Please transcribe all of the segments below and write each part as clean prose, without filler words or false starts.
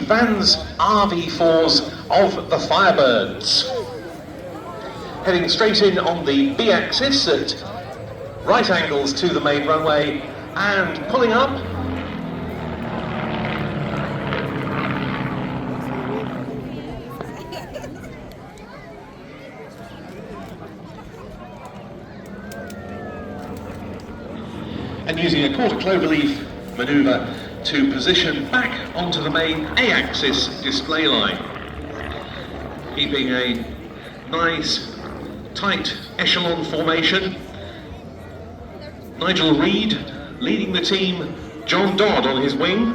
Vans RV-4s of the Firebirds. Heading straight in on the B axis at right angles to the main runway and pulling up. And using a quarter cloverleaf manoeuvre to position back onto the main A-axis display line. Keeping a nice, tight echelon formation. Nigel Reed leading the team, John Dodd on his wing.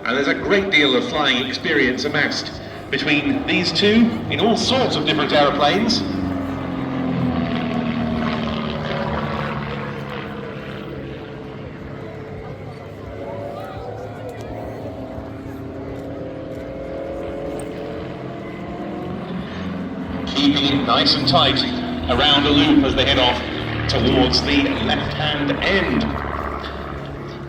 And there's a great deal of flying experience amassed between these two in all sorts of different aeroplanes. Keeping it nice and tight around the loop as they head off towards the left-hand end.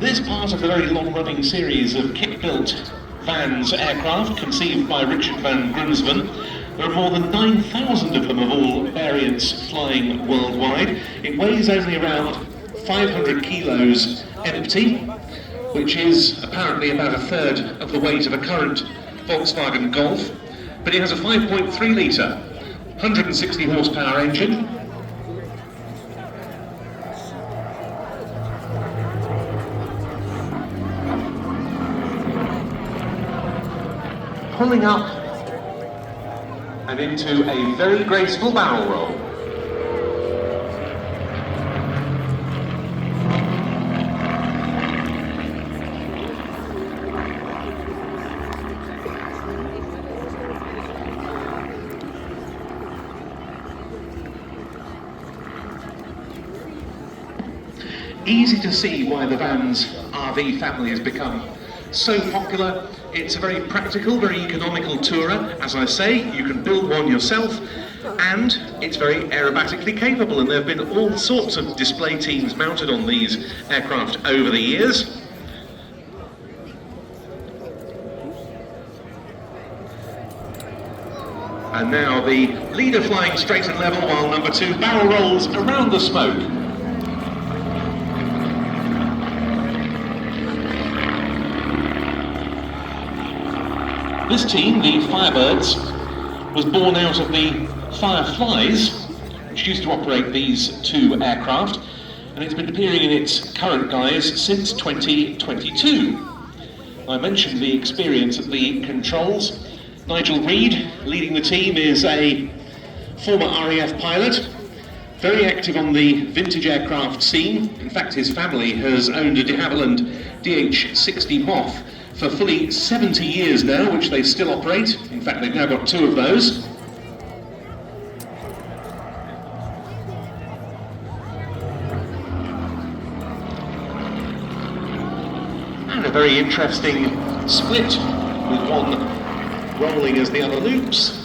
This part of the very long-running series of kit-built Vans aircraft conceived by Richard van Grunsven. There are more than 9,000 of them of all variants flying worldwide. It weighs only around 500 kilos empty, which is apparently about a third of the weight of a current Volkswagen Golf. But it has a 5.3 litre 160 horsepower engine. Pulling up and into a very graceful barrel roll. Easy to see why the Vans RV family has become so popular. It's a very practical, very economical tourer. As I say, you can build one yourself, and it's very aerobatically capable, and there have been all sorts of display teams mounted on these aircraft over the years. And now the leader flying straight and level while number two barrel rolls around the smoke. This team, the Firebirds, was born out of the Fireflies, which used to operate these two aircraft, and it's been appearing in its current guise since 2022. I mentioned the experience at the controls. Nigel Reed, leading the team, is a former RAF pilot, very active on the vintage aircraft scene. In fact, his family has owned a de Havilland DH-60 Moth for fully 70 years now, which they still operate. In fact, they've now got two of those. And a very interesting split, with one rolling as the other loops.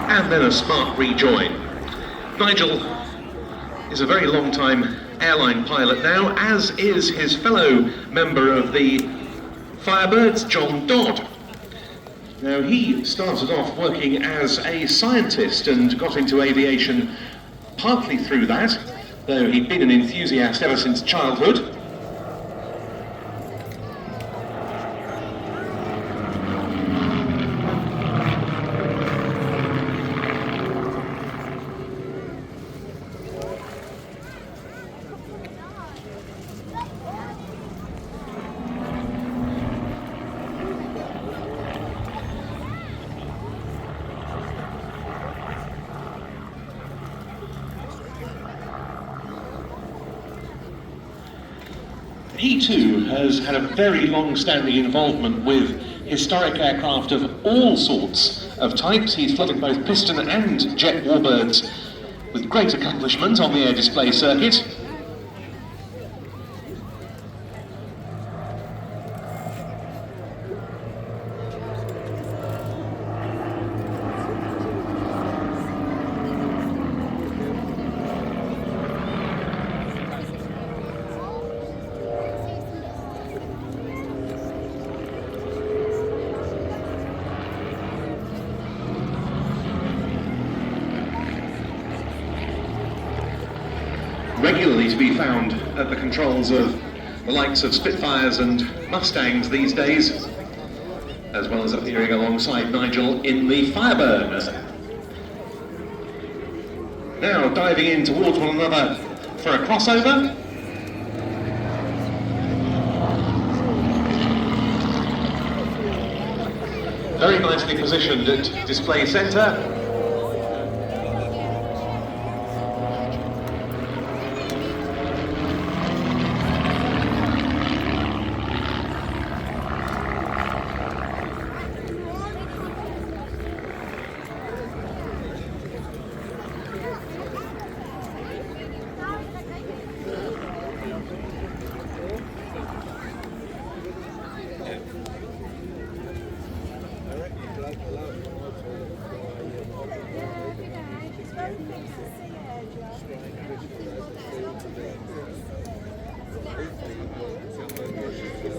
And then a smart rejoin. Nigel is a very long-time airline pilot now, as is his fellow member of the Firebirds, John Dodd. Now, he started off working as a scientist and got into aviation partly through that, though he'd been an enthusiast ever since childhood. He too has had a very long-standing involvement with historic aircraft of all sorts of types. He's flown both piston and jet warbirds with great accomplishment on the air display circuit. regularly to be found at the controls of the likes of Spitfires and Mustangs these days, as well as appearing alongside Nigel in the Firebirds. Now diving in towards one another for a crossover. Very nicely positioned at display centre.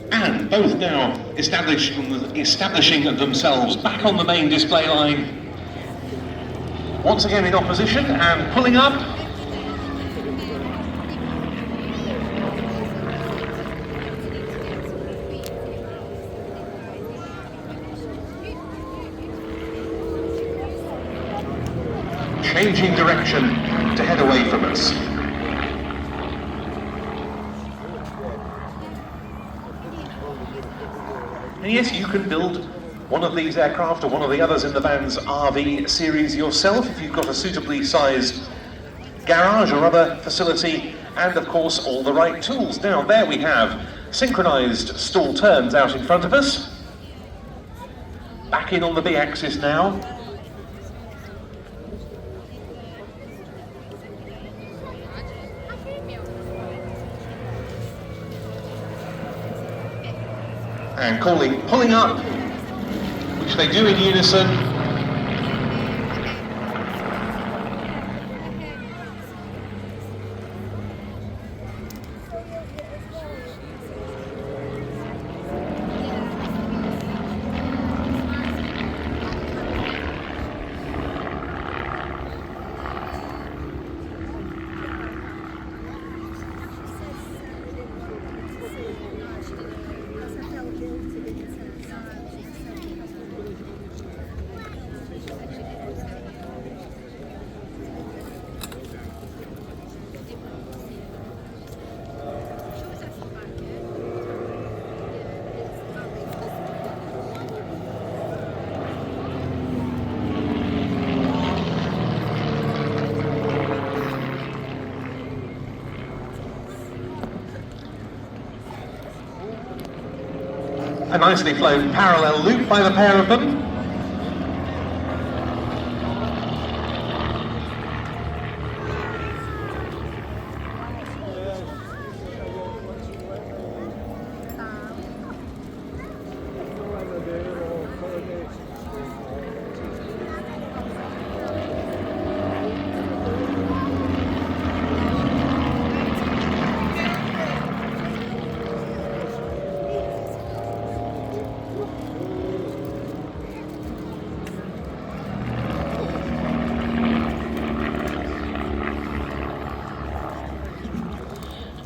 And both now establishing themselves back on the main display line. Once again in opposition and pulling up. Changing direction to head away from us. And yes, you can build one of these aircraft or one of the others in the van's RV series yourself if you've got a suitably sized garage or other facility, and of course all the right tools. Now there we have synchronized stall turns out in front of us. Back in on the B-axis now. And pulling up, which they do in unison. A nicely flown parallel loop by the pair of them.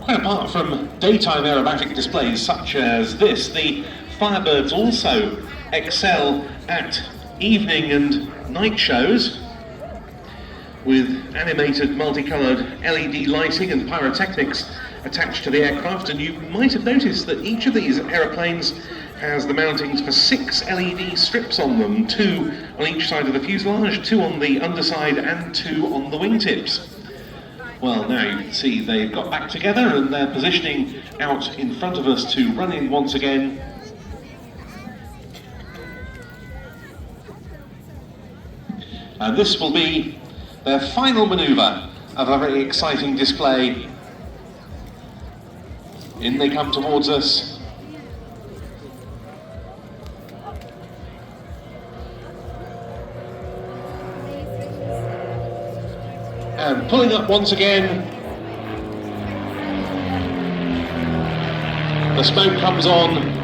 Apart from daytime aerobatic displays such as this, the Firebirds also excel at evening and night shows with animated multicoloured LED lighting and pyrotechnics attached to the aircraft. And you might have noticed that each of these aeroplanes has the mountings for 6 LED strips on them, 2 on each side of the fuselage, 2 on the underside and 2 on the wingtips. Well, now you can see they've got back together and they're positioning out in front of us to run in once again. And this will be their final manoeuvre of a very exciting display. In they come towards us. And pulling up once again. The smoke comes on.